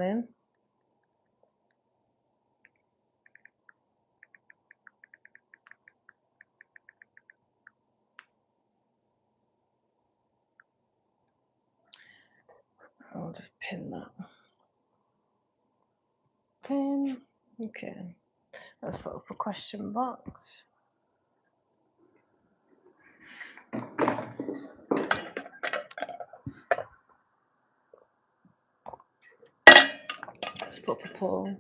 in. I'll just pin that. Pin. Okay. Let's put up a question box. Let's put up a poll.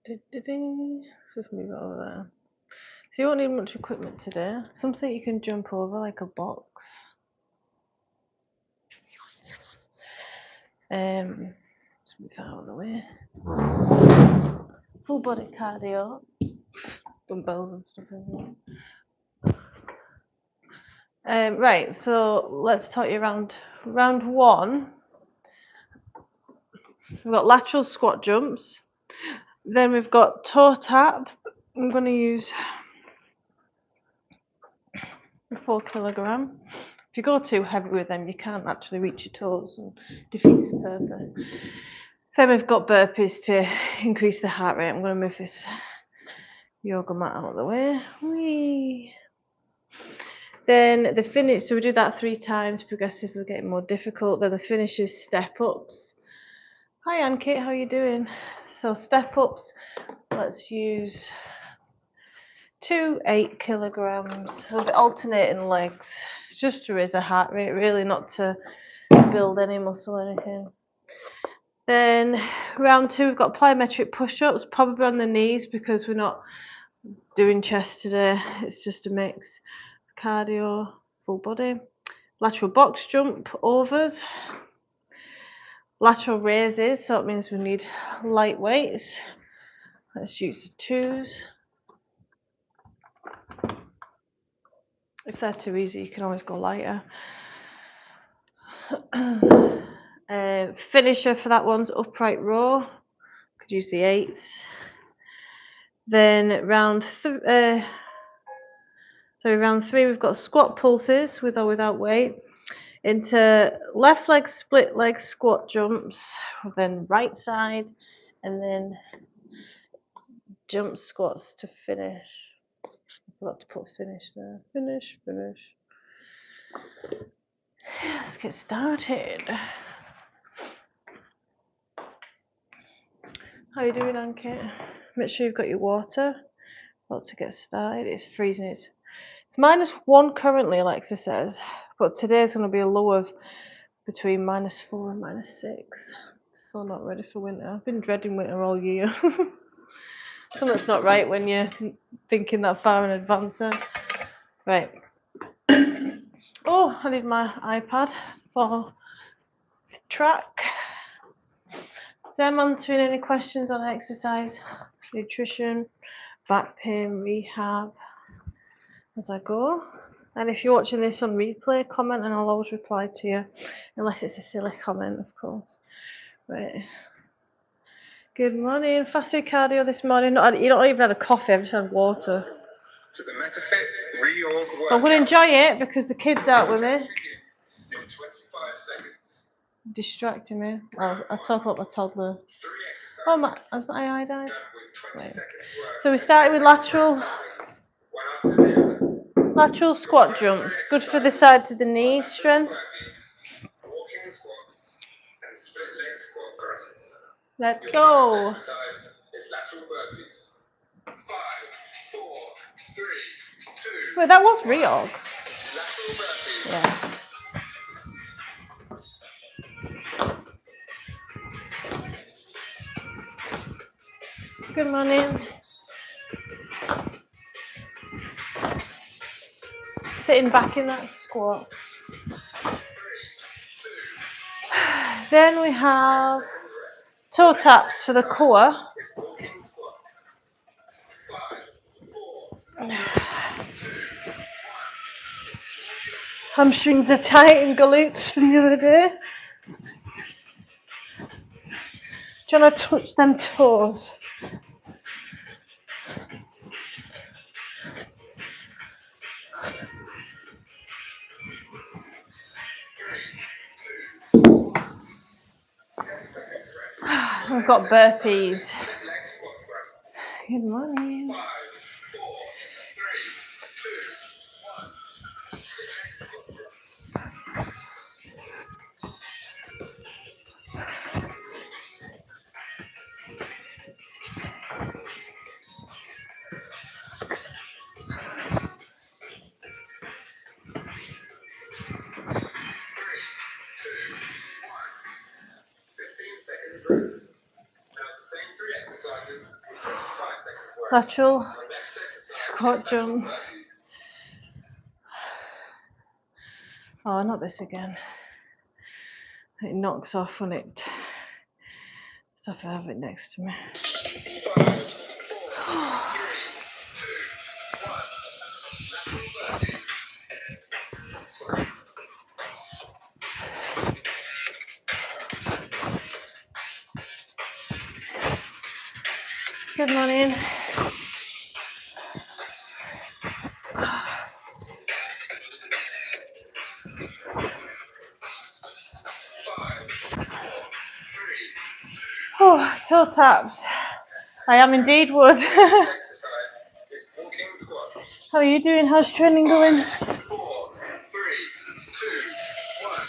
Let's just move it over there. So you won't need much equipment today. Something you can jump over, like a box. Let's move that out of the way. Full body cardio. Dumbbells and stuff in there. Right, so let's talk you around round one. We've got lateral squat jumps. Then we've got toe taps. I'm going to use 4 kilogram. If you go too heavy with them, you can't actually reach your toes and defeats the purpose. Then we've got burpees to increase the heart rate. I'm going to move this yoga mat out of the way. Whee! Then the finish, so we do that 3 times, progressively getting more difficult. Then the finish is step ups. Hi Ann-Kate, how are you doing? So step ups, let's use 2 8 kilograms. So we'll be alternating legs, just to raise the heart rate, really, not to build any muscle or anything. Then round 2, we've got plyometric push-ups, probably on the knees because we're not doing chest today. It's just a mix. Cardio, full body. Lateral box jump, overs. Lateral raises, so it means we need light weights. Let's use the 2s. If they're too easy, you can always go lighter. Finisher for that one's upright row. Could use the 8s. Then round 3, we've got squat pulses with or without weight. Into left leg split leg squat jumps, then right side, and then jump squats to finish. I forgot to put finish there. Finish. Let's get started. How are you doing, Anke? Make sure you've got your water. About to get started. It's freezing. It's -1 currently, Alexa says, but today's going to be a low of between -4 and -6. So not ready for winter. I've been dreading winter all year. Something's not right when you're thinking that far in advance. Right. Oh, I need my iPad for the track. Is anyone answering any questions on exercise, nutrition, back pain, rehab as I go? And if you're watching this on replay, comment and I'll always reply to you, unless it's a silly comment, of course. Right. Good morning. Fasted cardio this morning. You don't even had a coffee, I've just had water. To the MetaFit reorg workout. I'm going to enjoy it because the kids out with me. In 25 seconds. Distracting me. I'll talk about my toddler. Oh, has my eye died? Right. So we started with lateral squat jumps. Good for the sides of the knee strength. Walking squats and split leg squat thrusts. Let's go. Is lateral burpees. 5, 4, 3, 2. Wait, that was reorg. Lateral burpees. Yeah. Good morning. sitting back in that squat. Then we have toe taps for the core. Hamstrings are tight and glutes from the other day. Do you want to touch them toes? We've got burpees. Good morning. Lateral squat jump. Oh, not this again. It knocks off when it stuff. I have it next to me. Good morning. Oh, toe taps. I am indeed wood. How are you doing? How's training going? 4, 3, 2, 1.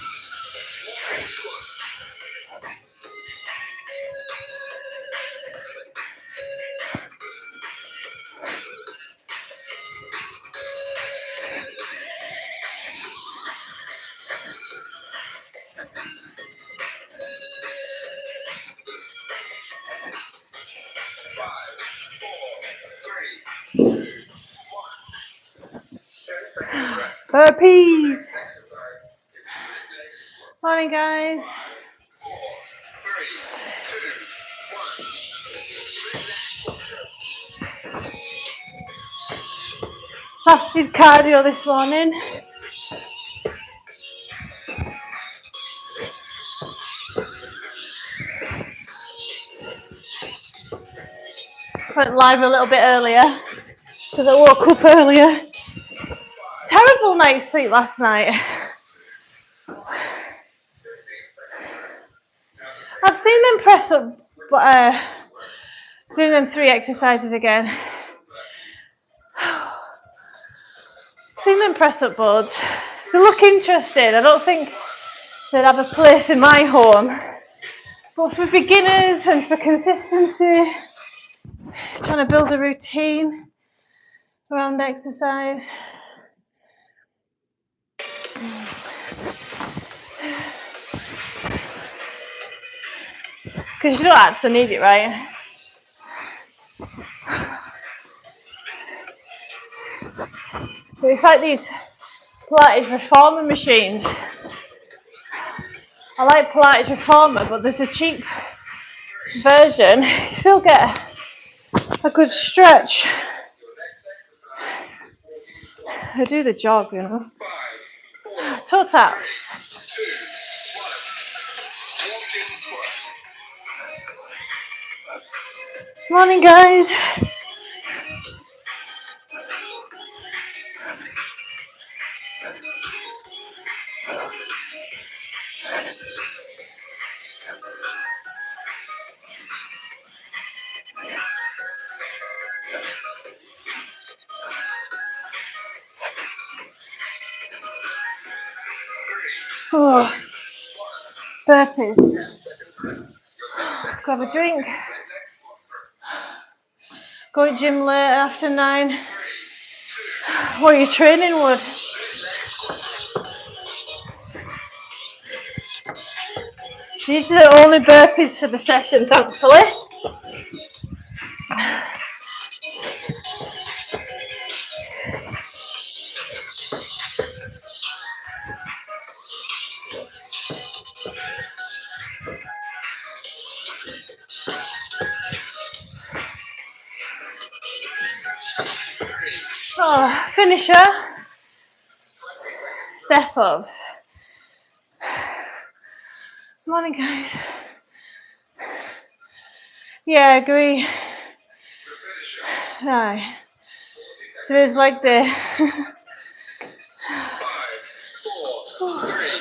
Burpees. Morning, guys. 4, 3, 2, 1. Fasted cardio this morning. Went live a little bit earlier because I woke up earlier. Terrible night's sleep last night. I've seen them press up, but doing them 3 exercises again. Seen them press up boards. They look interesting. I don't think they'd have a place in my home. But for beginners and for consistency, trying to build a routine around exercise. Because you don't actually need it, right? So it's like these Pilates Reformer machines. I like Pilates Reformer, but there's a cheap version. You still get a good stretch. I do the jog, you know. Toe tap. Morning, guys. Oh, burpees. Grab a drink. Go to gym late after 9. What are you training with? These are the only burpees for the session, thankfully. Oh, finisher. Step ups. Morning, guys. Yeah, I agree. Aye. So there's like the 5, 4, 3,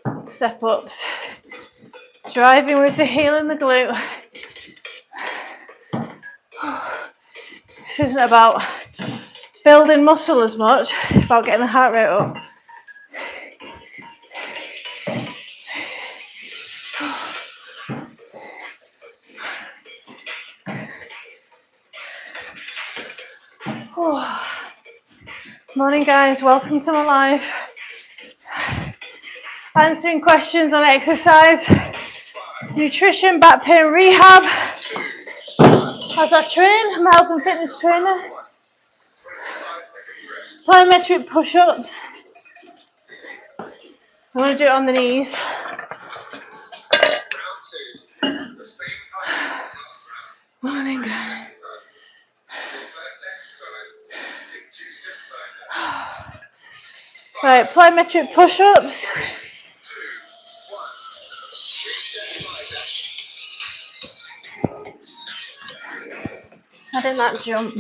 2, 1. step ups. Driving with the heel and the glute. This isn't about building muscle as much, it's about getting the heart rate up. Oh. Morning, guys, welcome to my live. Answering questions on exercise, nutrition, back pain rehab. As I train, I'm a health and fitness trainer. Plyometric push-ups. I'm going to do it on the knees. Morning, guys. Right, plyometric push-ups. I did that jump.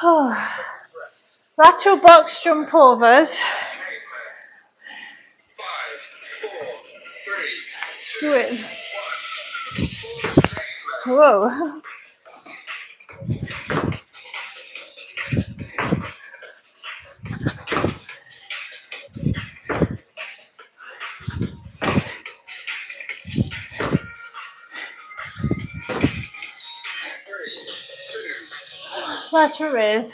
Oh. Lateral box jump overs. 5, 4, 3, Do it. Whoa. Lateral raise.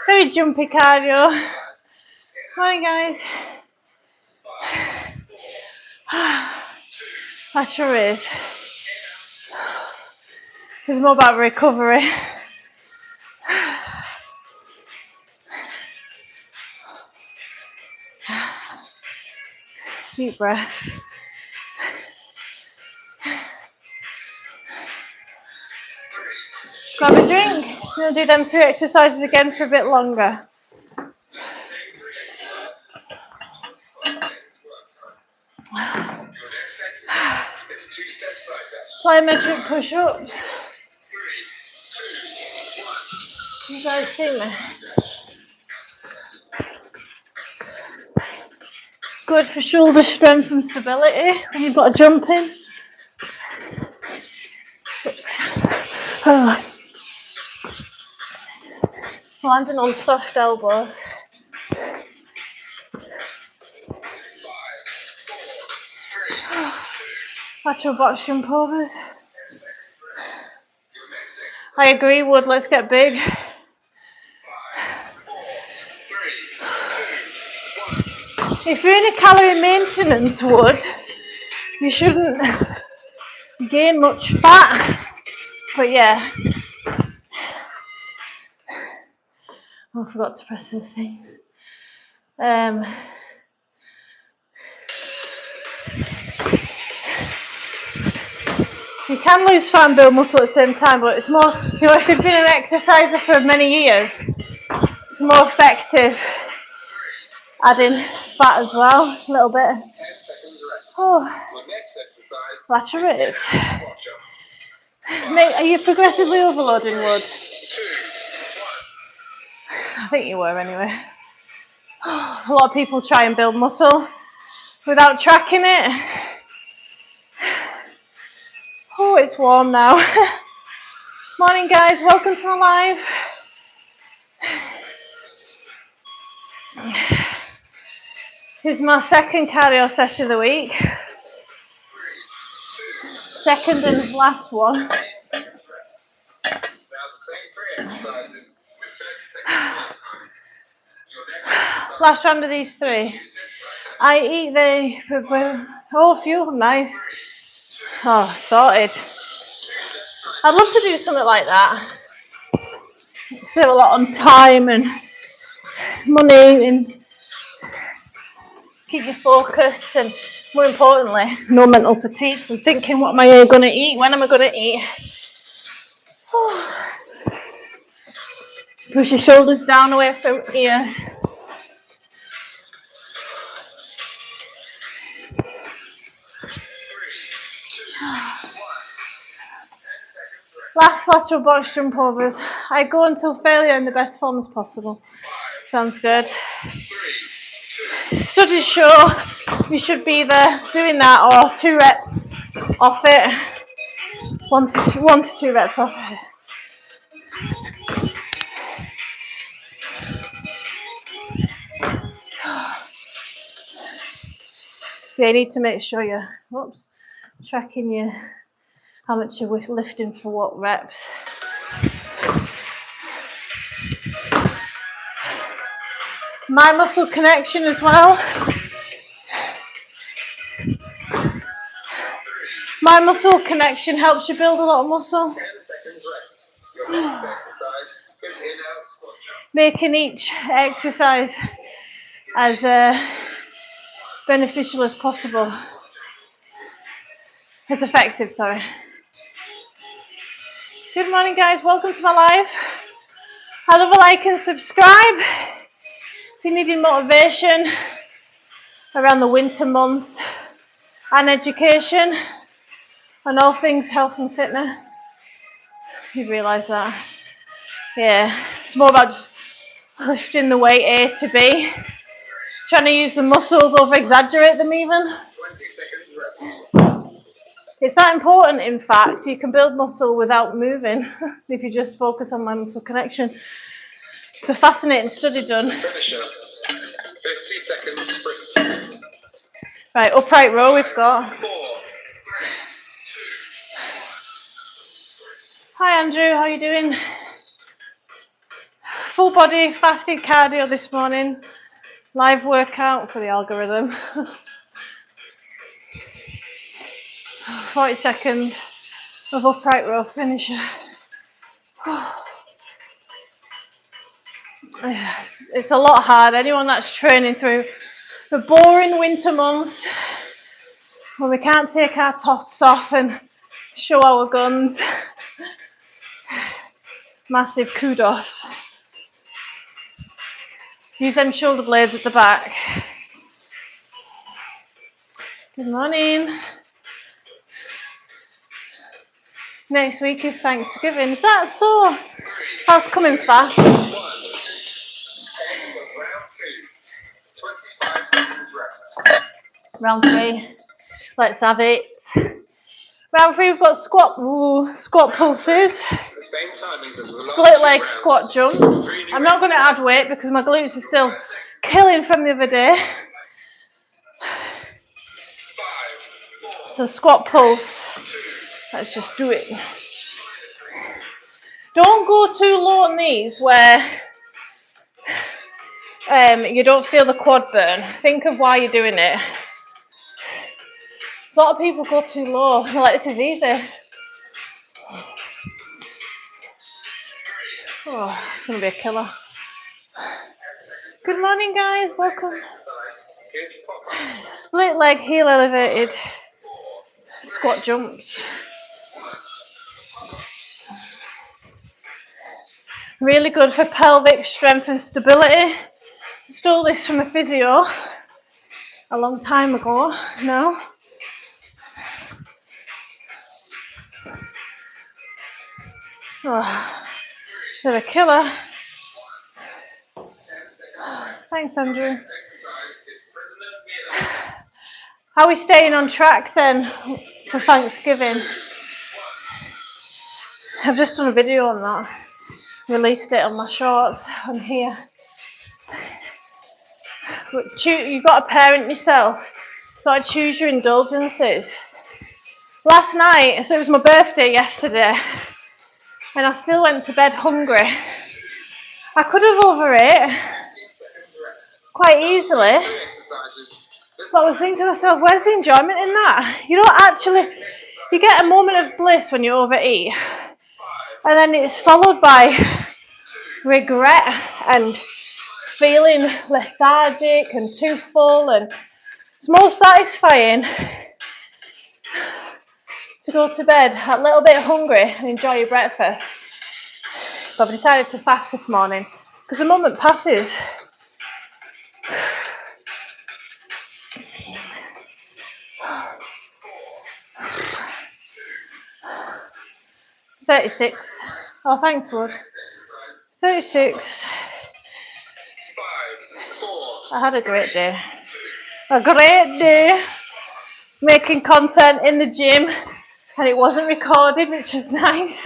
Very jumpy cardio. Morning, guys. Lateral raise. This is more about recovery. Deep breath. Grab a drink. We'll do them 3 exercises again for a bit longer. Plyometric push-ups. You guys see me? Good for shoulder strength and stability when you've got a jump in. Oh. Landing on soft elbows. Lateral box jump overs. I agree, Wood, let's get big. If you're in a calorie maintenance, Wood, you shouldn't gain much fat. But yeah. Oh, I forgot to press this thing. You can lose fat and build muscle at the same time, but it's more, if you've been an exerciser for many years, it's more effective adding fat as well, a little bit. Oh, lateral raise. Mate, are you progressively overloading, Wood? I think you were anyway. A lot of people try and build muscle without tracking it. Oh, it's warm now. Morning, guys, welcome to my live. This is my second cardio session of the week. Second and last one. Last round of these 3. I eat a few of them, nice. Oh, sorted. I'd love to do something like that. Save a lot on time and money and keep you focused, and more importantly, no mental fatigue and thinking, what am I going to eat? When am I going to eat? Push your shoulders down away from ears. Last lateral box jump overs. I go until failure in the best form as possible. Sounds good. Studies show you should be either doing that or 2 reps off it. 1 to 2 reps off it. Yeah, you need to make sure you're tracking your how much you're lifting for what reps. Mind muscle connection as well. Mind muscle connection helps you build a lot of muscle. 10 seconds rest. Your next exercise is in-out squat jump. Making each exercise as beneficial as possible. As effective, sorry. Good morning, guys. Welcome to my live. I love a like and subscribe. If you're needing motivation around the winter months and education on all things health and fitness, you realise that. Yeah, it's more about just lifting the weight A to B, trying to use the muscles, over exaggerate them even. 20 seconds rest. It's that important, in fact. You can build muscle without moving if you just focus on mind muscle connection. It's a fascinating study done. Finish up. 50 seconds sprint. Right, upright row we've got. 4, 3, 2. Hi Andrew, how are you doing? Full body fasted cardio this morning. Live workout for the algorithm. 40 seconds of upright row finisher. It's a lot hard. Anyone that's training through the boring winter months when we can't take our tops off and show our guns, massive kudos. Use them shoulder blades at the back. Good morning. Next week is Thanksgiving. Is that so? That's coming fast. 1. Round 2. 25 seconds rest. Round 3. Let's have it. Round 3 we've got squat pulses. The same timings as the last Split 2 leg rounds. squat jumps. I'm not going to add weight because my glutes are still killing from the other day. 5, 4, So squat pulse. Let's just do it. Don't go too low on these where you don't feel the quad burn. Think of why you're doing it. A lot of people go too low. They're like, this is easy. Oh, it's going to be a killer. Good morning, guys. Welcome. Split leg heel elevated squat jumps. Really good for pelvic strength and stability. Stole this from a physio a long time ago now. Oh, they're a killer. Thanks, Andrew. How are we staying on track then for Thanksgiving? I've just done a video on that. Released it on my shorts on here. But you've got to parent yourself. You've got to choose your indulgences. Last night, so it was my birthday yesterday, and I still went to bed hungry. I could have overate quite easily, but I was thinking to myself, where's the enjoyment in that? You don't actually, you get a moment of bliss when you overeat, And then it's followed by regret and feeling lethargic and too full, and it's more satisfying to go to bed a little bit hungry and enjoy your breakfast. But I've decided to fast this morning because the moment passes. 36. Oh, thanks, Wood. 36. I had a great day. A great day making content in the gym, and it wasn't recorded, which is nice.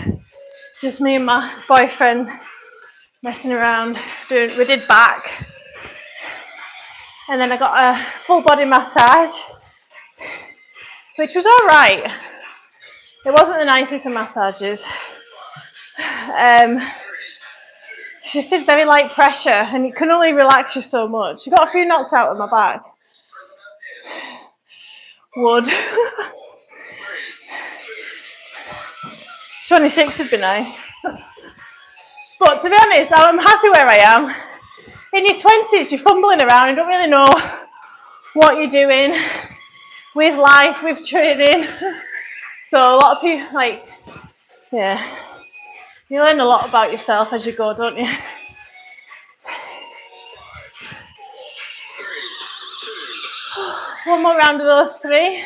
Just me and my boyfriend messing around. We did back, and then I got a full body massage, which was all right. It wasn't the nicest of massages. She just did very light pressure, and it can only relax you so much. She got a few knocks out of my back. Would. 26 would be nice. But to be honest, I'm happy where I am. In your 20s, you're fumbling around and don't really know what you're doing with life, with training. So a lot of people, you learn a lot about yourself as you go, don't you? One more round of those 3.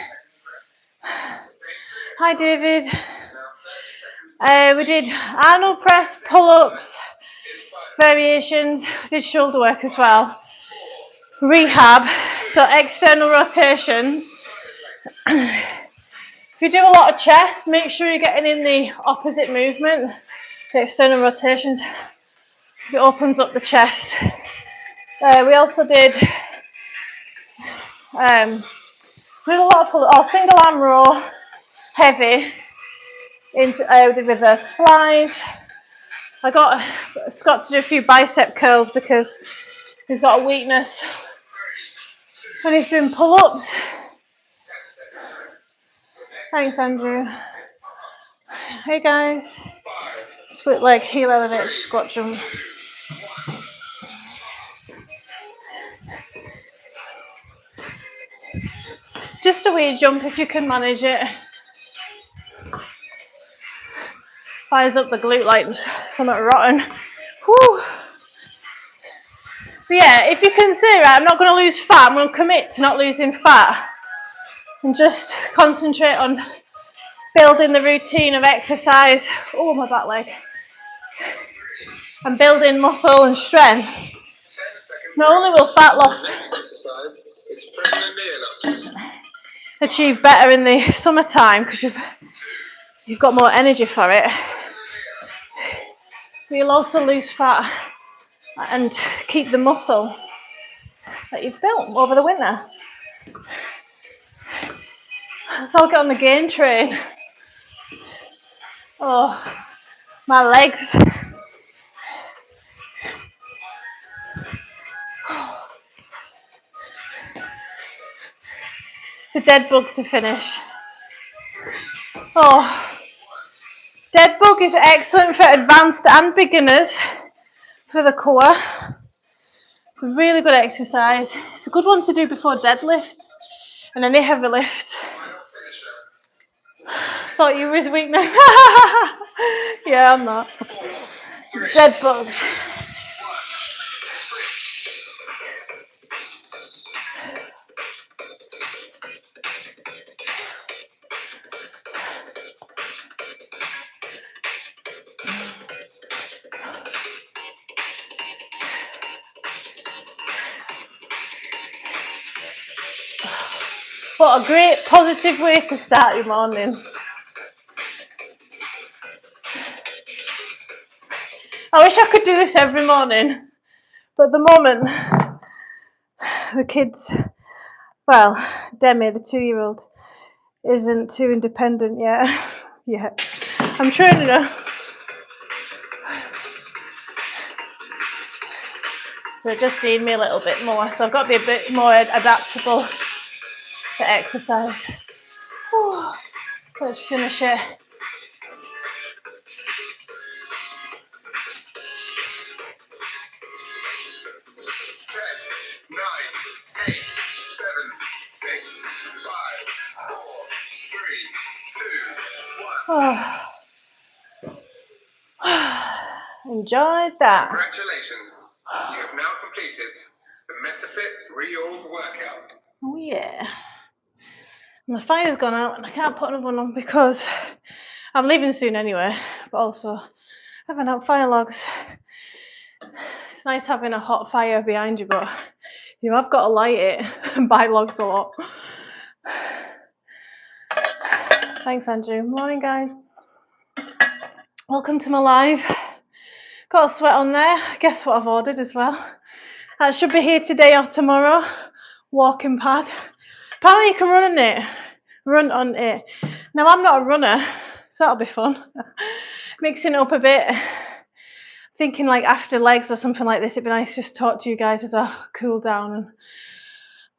Hi, David. We did Arnold press, pull-ups, variations. We did shoulder work as well. Rehab, so external rotations. If you do a lot of chest, make sure you're getting in the opposite movement, the external rotations. It opens up the chest. We also did a lot of pull-ups, single arm row, heavy. We did reverse flies. I got Scott to do a few bicep curls because he's got a weakness when he's doing pull-ups. Thanks, Andrew. Hey guys. Split leg, heel elevate, squat jump. Just a wee jump if you can manage it. Fires up the glute like something rotten. Whew. But yeah, if you can see, right, I'm not going to lose fat. I'm going to commit to not losing fat and just concentrate on building the routine of exercise. Oh, my back leg. And building muscle and strength. Not only will fat loss achieve better in the summertime because you've got more energy for it, but you'll also lose fat and keep the muscle that you've built over the winter. So I'll get on the gain train. Oh, my legs. It's a dead bug to finish. Oh, dead bug is excellent for advanced and beginners for the core. It's a really good exercise. It's a good one to do before deadlifts and any heavy lift. Thought you was weak now. Yeah, I'm not. Dead bugs. What a great positive way to start your morning. I wish I could do this every morning, but at the moment, the kids, well, Demi, the 2-year-old, isn't too independent yet. I'm training her. So it just needs me a little bit more, so I've got to be a bit more adaptable to exercise. Let's finish it. Oh. Enjoyed that. Congratulations. You have now completed the MetaFit Reorg workout. Oh yeah. My fire's gone out and I can't put another one on because I'm leaving soon anyway, but also I haven't had fire logs. It's nice having a hot fire behind you, but you have got to light it and buy logs a lot. Thanks, Andrew. Morning, guys. Welcome to my live. Got a sweat on there. Guess what I've ordered as well? That should be here today or tomorrow. Walking pad. Apparently you can run on it. Now I'm not a runner, so that'll be fun. Mixing it up a bit. Thinking like after legs or something like this, it'd be nice to just talk to you guys as I cool down. And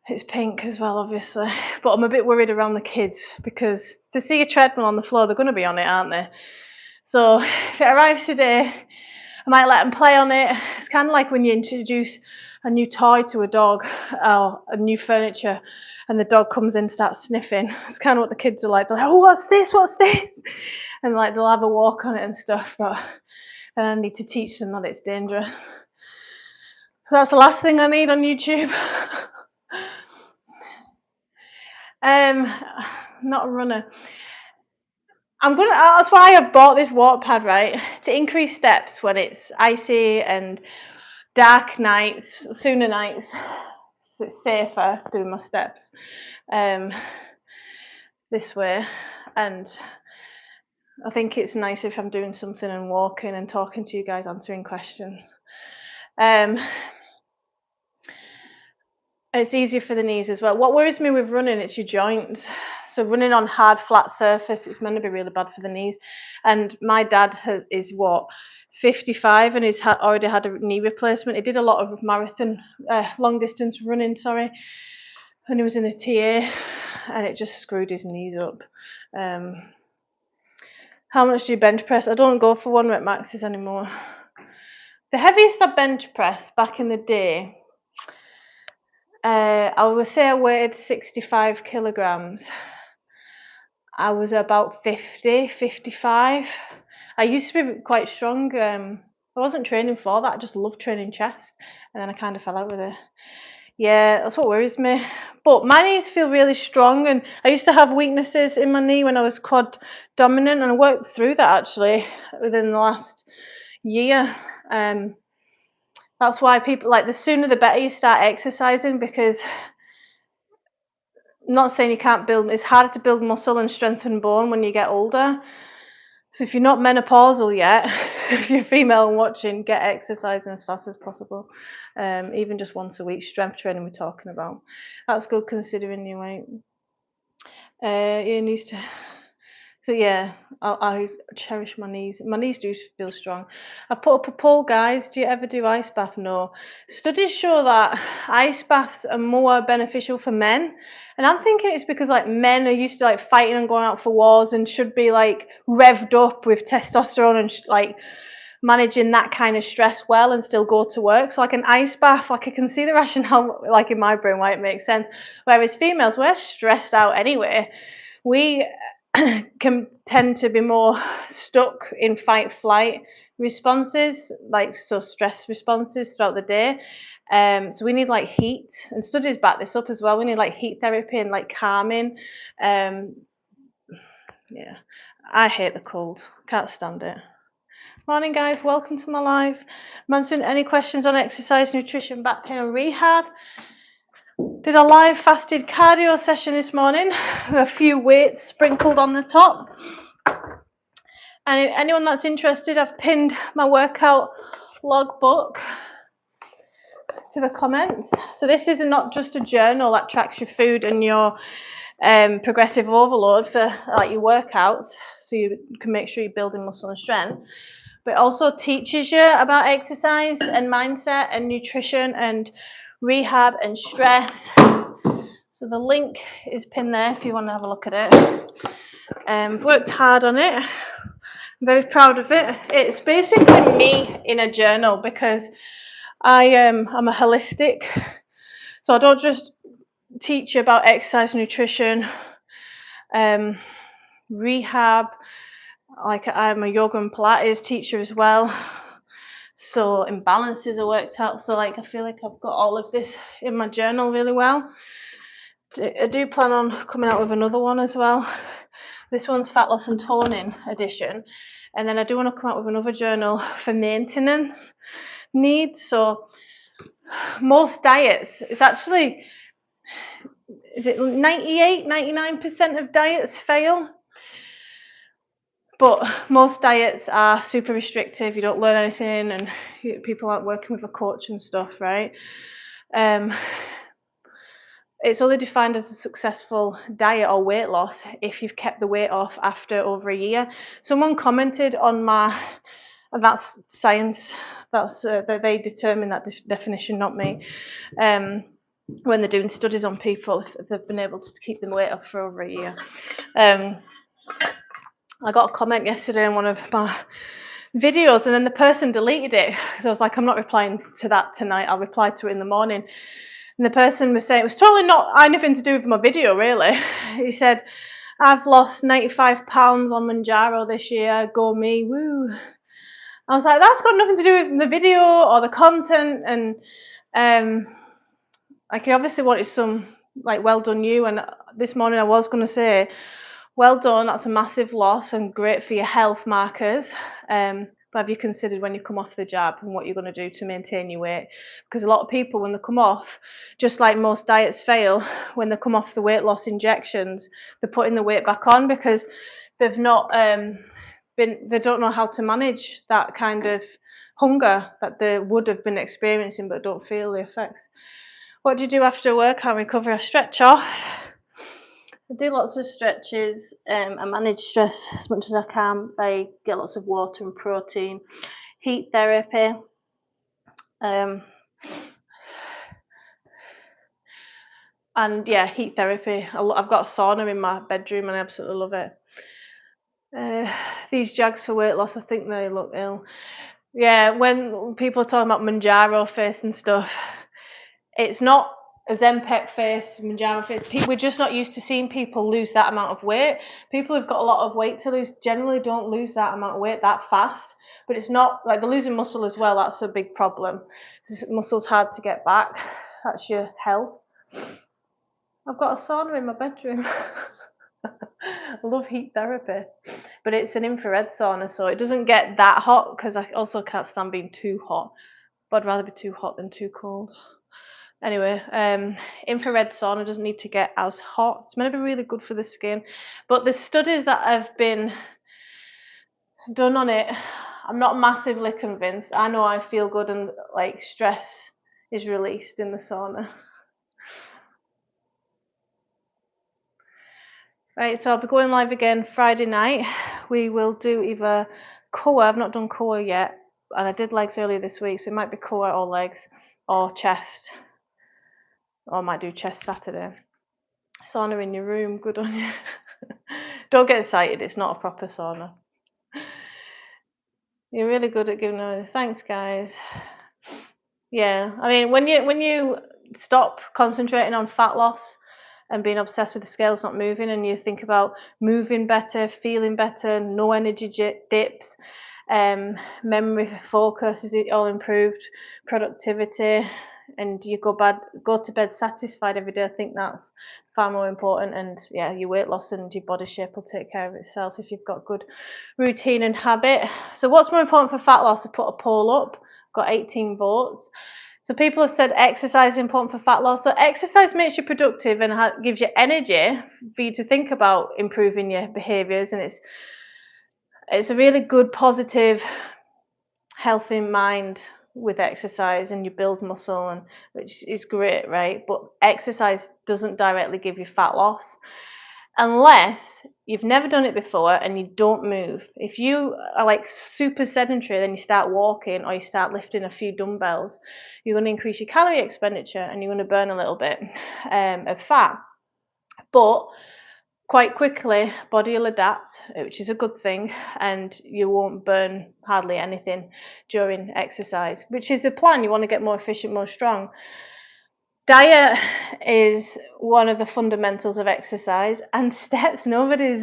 it's pink as well, obviously. But I'm a bit worried around the kids because they see a treadmill on the floor, they're going to be on it, aren't they? So if it arrives today, I might let them play on it. It's kind of like when you introduce a new toy to a dog or a new furniture and the dog comes in and starts sniffing. It's kind of what the kids are like. They're like, oh, what's this? What's this? And like they'll have a walk on it and stuff. But then I need to teach them that it's dangerous. So that's the last thing I need on YouTube. Not a runner. That's why I bought this walk pad, right? To increase steps when it's icy and dark nights, sooner nights, so it's safer doing my steps this way. And I think it's nice if I'm doing something and walking and talking to you guys, answering questions. It's easier for the knees as well. What worries me with running, it's your joints. So running on hard, flat surface, it's meant to be really bad for the knees. And my dad is 55 and he's already had a knee replacement. He did a lot of marathon, long distance running, when he was in the TA, and it just screwed his knees up. How much do you bench press? I don't go for 1 rep maxes anymore. The heaviest I bench press back in the day, I would say I weighed 65 kilograms. I was about 50, 55. I used to be quite strong. I wasn't training for that. I just loved training chest. And then I kind of fell out with it. Yeah, that's what worries me. But my knees feel really strong. And I used to have weaknesses in my knee when I was quad dominant. And I worked through that actually within the last year. That's why people, like, the sooner the better you start exercising, because I'm not saying you can't build, it's harder to build muscle and strengthen bone when you get older. So if you're not menopausal yet, if you're female and watching, get exercising as fast as possible. Even just once a week, strength training we're talking about. That's good considering your weight. Your knees to... So yeah, I cherish my knees. My knees do feel strong. I put up a poll, guys. Do you ever do ice bath? No. Studies show that ice baths are more beneficial for men. And I'm thinking it's because like men are used to like fighting and going out for wars and should be like revved up with testosterone and like managing that kind of stress well and still go to work. So like an ice bath, like I can see the rationale like in my brain why it makes sense. Whereas females, we're stressed out anyway. We can tend to be more stuck in fight flight responses, like so stress responses throughout the day. So we need like heat, and studies back this up as well. We need like heat therapy and like calming. Yeah, I hate the cold, can't stand it. Morning guys, welcome to my live. I'm answering any questions on exercise, nutrition, back pain and rehab. Did a live fasted cardio session this morning with a few weights sprinkled on the top. And anyone that's interested, I've pinned my workout logbook to the comments. So this is not just a journal that tracks your food and your progressive overload for like your workouts, so you can make sure you're building muscle and strength, but it also teaches you about exercise and mindset and nutrition and rehab and stress. So the link is pinned there if you want to have a look at it. I've worked hard on it. I'm very proud of it. It's basically me in a journal because I'm a holistic. So I don't just teach you about exercise, nutrition, rehab, I'm a yoga and Pilates teacher as well, so imbalances are worked out. So I feel like I've got all of this in my journal really well. I do plan on coming out with another one as well. This one's Fat Loss and Toning edition, and then I do want to come out with another journal for maintenance needs. So most diets, it's actually, is it 99% of diets fail? But most diets are super restrictive. You don't learn anything, and people aren't working with a coach and stuff, right? It's only defined as a successful diet or weight loss if you've kept the weight off after over a year. Someone commented on and that's science. That's that they determine that definition, not me. When they're doing studies on people, if they've been able to keep the weight off for over a year. I got a comment yesterday on one of my videos, and then the person deleted it. So I was like, I'm not replying to that tonight. I'll reply to it in the morning. And the person was saying, it was totally not anything to do with my video, really. He said, I've lost 95 pounds on Manjaro this year. Go me, woo. I was like, that's got nothing to do with the video or the content. And he obviously wanted some, well done you. And this morning I was going to say, well done, that's a massive loss and great for your health markers. But have you considered when you come off the jab and what you're going to do to maintain your weight? Because a lot of people, when they come off, just like most diets fail, when they come off the weight loss injections, they're putting the weight back on because they've not they don't know how to manage that kind of hunger that they would have been experiencing but don't feel the effects. What do you do after work? I recover, I stretch off. I do lots of stretches. I manage stress as much as I can. I get lots of water and protein. Heat therapy. And yeah, heat therapy. I've got a sauna in my bedroom and I absolutely love it. These jags for weight loss, I think they look ill. Yeah, when people are talking about Manjaro face and stuff, it's not a Zenpep face, Manjaro face. We're just not used to seeing people lose that amount of weight. People who've got a lot of weight to lose generally don't lose that amount of weight that fast. But it's not like they're losing muscle as well. That's a big problem. Muscle's hard to get back. That's your health. I've got a sauna in my bedroom. I love heat therapy, but it's an infrared sauna, so it doesn't get that hot because I also can't stand being too hot. But I'd rather be too hot than too cold. Anyway, infrared sauna doesn't need to get as hot. It's meant to be really good for the skin. But the studies that have been done on it, I'm not massively convinced. I know I feel good and stress is released in the sauna. Right, so I'll be going live again Friday night. We will do either core, I've not done core yet, and I did legs earlier this week, so it might be core or legs or chest. Or I might do chest Saturday. Sauna in your room, good on you. Don't get excited, it's not a proper sauna. You're really good at giving away. Thanks, guys. Yeah, I mean, when you stop concentrating on fat loss and being obsessed with the scales not moving, and you think about moving better, feeling better, no energy dips, memory, focus, is it all improved, productivity, and you go to bed satisfied every day. I think that's far more important. And yeah, your weight loss and your body shape will take care of itself if you've got good routine and habit. So what's more important for fat loss? I put a poll up, got 18 votes. So people have said exercise is important for fat loss. So exercise makes you productive and gives you energy for you to think about improving your behaviours, and it's a really good, positive, healthy mind with exercise, and you build muscle, and which is great, right? But exercise doesn't directly give you fat loss unless you've never done it before and you don't move. If you are super sedentary, then you start walking or you start lifting a few dumbbells, you're going to increase your calorie expenditure and you're going to burn a little bit of fat. But quite quickly, body will adapt, which is a good thing, and you won't burn hardly anything during exercise, which is the plan. You want to get more efficient, more strong. Diet is one of the fundamentals of exercise, and steps. Nobody's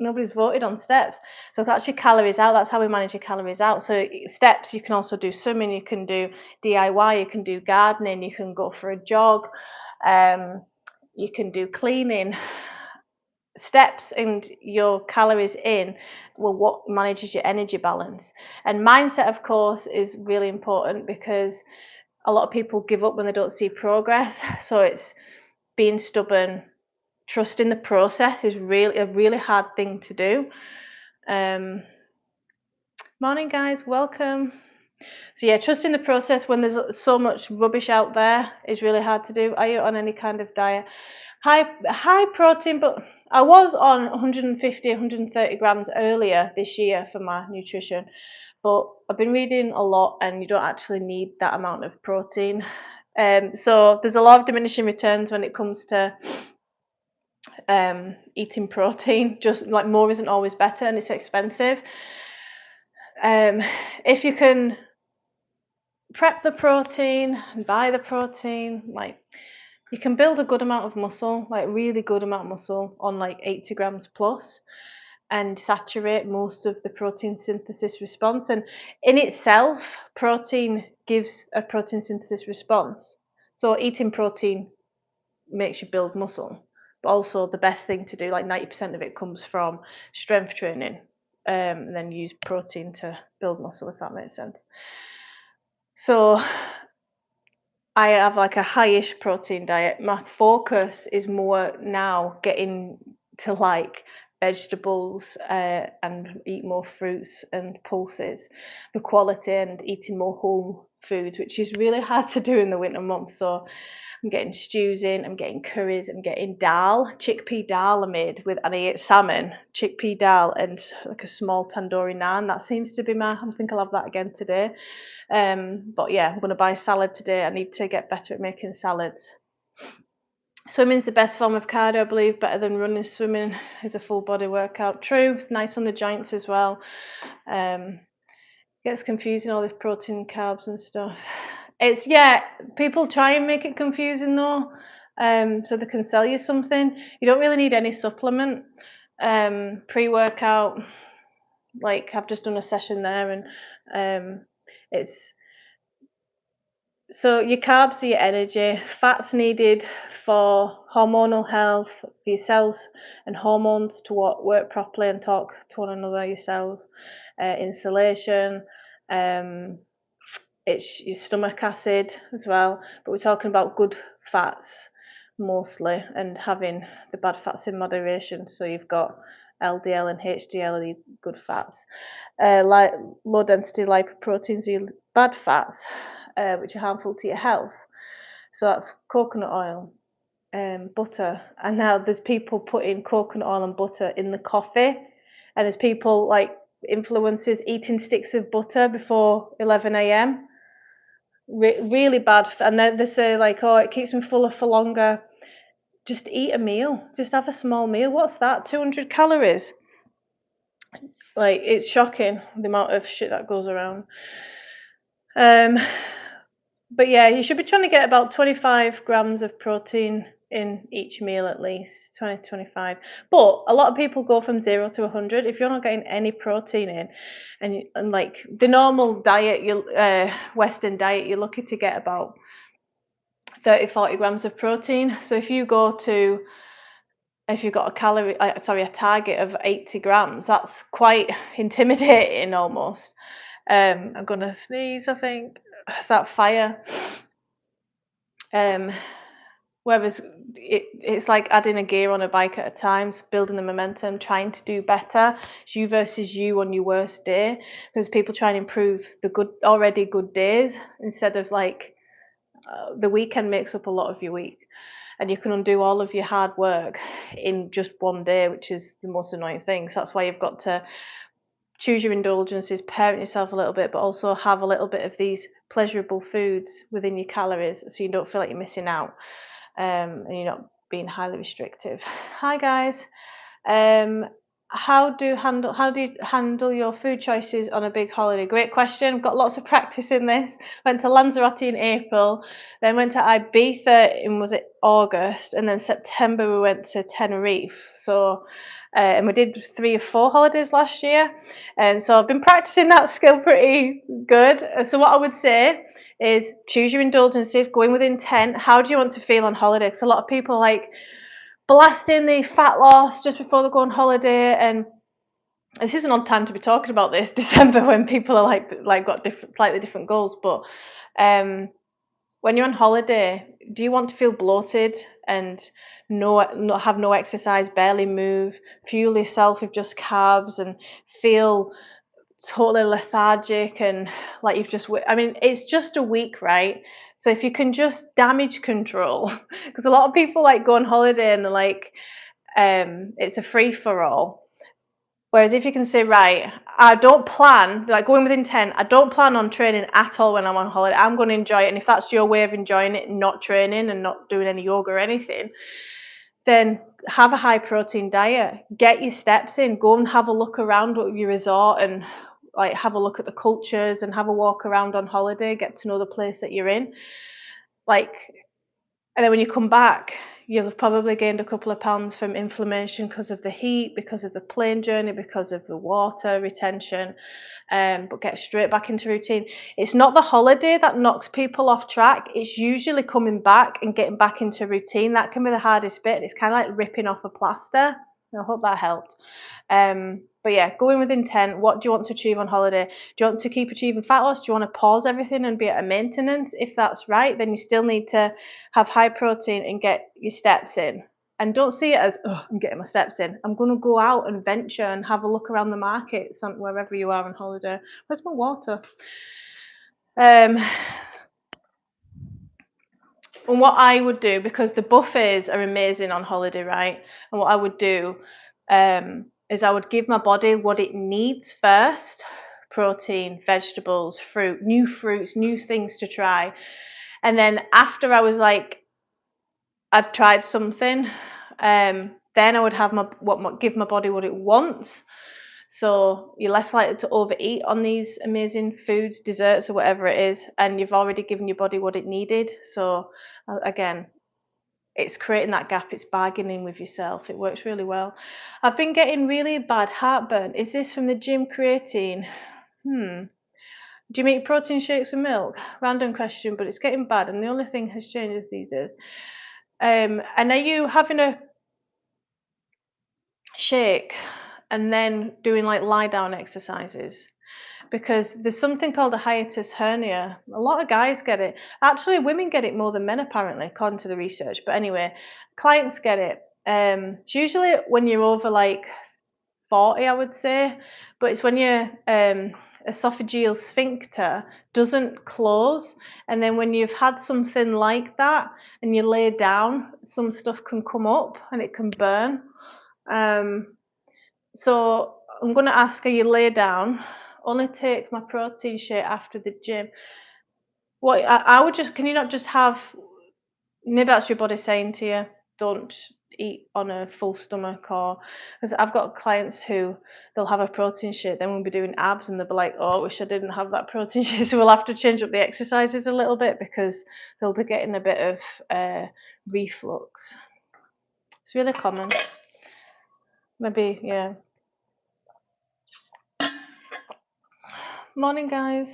nobody's voted on steps. So that's your calories out. That's how we manage your calories out. So steps, you can also do swimming, you can do DIY, you can do gardening, you can go for a jog, you can do cleaning. Steps and your calories in will what manages your energy balance. And mindset, of course, is really important because a lot of people give up when they don't see progress. So it's being stubborn, trusting the process is really a really hard thing to do. Morning, guys, welcome. So yeah, trusting the process when there's so much rubbish out there is really hard to do. Are you on any kind of diet? High protein, but I was on 150, 130 grams earlier this year for my nutrition. But I've been reading a lot, and you don't actually need that amount of protein. So there's a lot of diminishing returns when it comes to eating protein. Just like more isn't always better, and it's expensive. If you can prep the protein and buy the protein, like you can build a good amount of muscle, like really good amount of muscle on like 80 grams plus, and saturate most of the protein synthesis response. And in itself, protein gives a protein synthesis response. So eating protein makes you build muscle, but also the best thing to do, like 90% of it comes from strength training, and then use protein to build muscle, if that makes sense. So I have like a highish protein diet. My focus is more now getting to like vegetables, and eat more fruits and pulses, the quality, and eating more whole foods, which is really hard to do in the winter months. So I'm getting stews in, I'm getting curries, I'm getting dal, chickpea dal I made with, and I ate salmon, chickpea dal, and like a small tandoori naan. That seems to be I think I'll have that again today. But yeah, I'm going to buy salad today. I need to get better at making salads. Swimming's the best form of cardio, I believe, better than running. Swimming is a full body workout. True, it's nice on the joints as well. Gets confusing, all this protein and carbs and stuff. It's, yeah, people try and make it confusing though, so they can sell you something. You don't really need any supplement. Pre-workout, like I've just done a session there, and it's, so your carbs are your energy, fats needed for hormonal health, for your cells and hormones to work properly and talk to one another, your cells, insulation, it's your stomach acid as well, but we're talking about good fats mostly, and having the bad fats in moderation. So you've got LDL and HDL, are the good fats. Like low density lipoproteins are your bad fats, which are harmful to your health. So that's coconut oil, butter, and now there's people putting coconut oil and butter in the coffee, and there's people like influencers eating sticks of butter before 11 a.m. Really bad, and then they say like, oh, it keeps me fuller for longer. Just eat a meal, just have a small meal. What's that, 200 calories? Like, it's shocking the amount of shit that goes around. But yeah, you should be trying to get about 25 grams of protein in each meal, at least 20 25. But a lot of people go from 0 to 100. If you're not getting any protein in, and like the normal diet, Western diet, you're lucky to get about 30-40 grams of protein. So if you've got a target of 80 grams, that's quite intimidating almost. I'm gonna sneeze, I think. Is that fire? Whereas it's like adding a gear on a bike at a time, building the momentum, trying to do better. It's you versus you on your worst day, because people try and improve the already good days instead of like the weekend makes up a lot of your week, and you can undo all of your hard work in just one day, which is the most annoying thing. So that's why you've got to choose your indulgences, parent yourself a little bit, but also have a little bit of these pleasurable foods within your calories, so you don't feel like you're missing out, and you're not being highly restrictive. Hi guys. How do you handle your food choices on a big holiday? Great question. Got lots of practice in this. Went to Lanzarote in April, then went to Ibiza in, was it August, and then September we went to Tenerife. So and we did 3 or 4 holidays last year. So I've been practicing that skill pretty good. So what I would say is choose your indulgences, go in with intent. How do you want to feel on holiday? Because a lot of people like blasting the fat loss just before they go on holiday, and this is an odd time to be talking about this, December, when people are like got slightly different goals. But when you're on holiday, do you want to feel bloated and not have no exercise, barely move, fuel yourself with just carbs, and feel totally lethargic and like you've just I mean, it's just a week, right? So if you can just damage control, because a lot of people like go on holiday and they're like, it's a free for all. Whereas if you can say, right, I don't plan, like going with intent, I don't plan on training at all when I'm on holiday. I'm going to enjoy it. And if that's your way of enjoying it, not training and not doing any yoga or anything, then have a high protein diet. Get your steps in. Go and have a look around at your resort and like have a look at the cultures and have a walk around on holiday. Get to know the place that you're in. Like, and then when you come back, you'll have probably gained a couple of pounds from inflammation because of the heat, because of the plane journey, because of the water retention, but get straight back into routine. It's not the holiday that knocks people off track. It's usually coming back and getting back into routine. That can be the hardest bit. It's kind of like ripping off a plaster. I hope that helped. But yeah, go in with intent. What do you want to achieve on holiday? Do you want to keep achieving fat loss? Do you want to pause everything and be at a maintenance? If that's right, then you still need to have high protein and get your steps in. And don't see it as, oh, I'm getting my steps in. I'm going to go out and venture and have a look around the markets wherever you are on holiday. Where's my water? And what I would do, because the buffets are amazing on holiday, right? And what I would do is I would give my body what it needs first: protein, vegetables, fruits, new things to try. And then after I was like, I'd tried something, then I would have give my body what it wants. So you're less likely to overeat on these amazing foods, desserts, or whatever it is, and you've already given your body what it needed. So again, it's creating that gap. It's bargaining with yourself. It works really well. I've been getting really bad heartburn. Is this from the gym creatine? Do you make protein shakes with milk? Random question, but it's getting bad, and the only thing has changed is these days. And are you having a shake and then doing like lie down exercises? Because there's something called a hiatus hernia. A lot of guys get it. Actually, women get it more than men, apparently, according to the research. But anyway, clients get it. It's usually when you're over like 40, I would say, but it's when your esophageal sphincter doesn't close, and then when you've had something like that and you lay down, some stuff can come up and it can burn. So I'm going to ask her, you lay down, only take my protein shake after the gym. What I would just, can you not just have, maybe that's your body saying to you, don't eat on a full stomach, or because I've got clients who they'll have a protein shake, then we'll be doing abs and they'll be like, oh, I wish I didn't have that protein shake. So we'll have to change up the exercises a little bit because they'll be getting a bit of reflux. It's really common. Maybe, yeah. Morning, guys.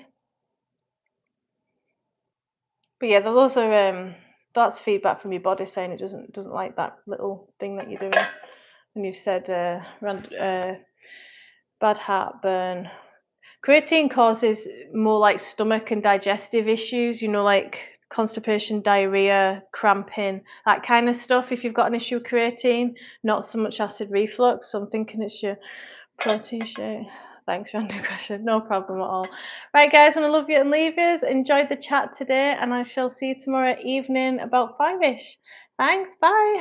But yeah, those are that's feedback from your body saying it doesn't like that little thing that you're doing. And you've said bad heartburn. Creatine causes more like stomach and digestive issues, like constipation, diarrhea, cramping, that kind of stuff. If you've got an issue with creatine, not so much acid reflux. So I'm thinking it's your protein shake. Thanks, random question. No problem at all. Right, guys, I love you and leave yous. Enjoyed the chat today, and I shall see you tomorrow evening about 5ish. Thanks. Bye.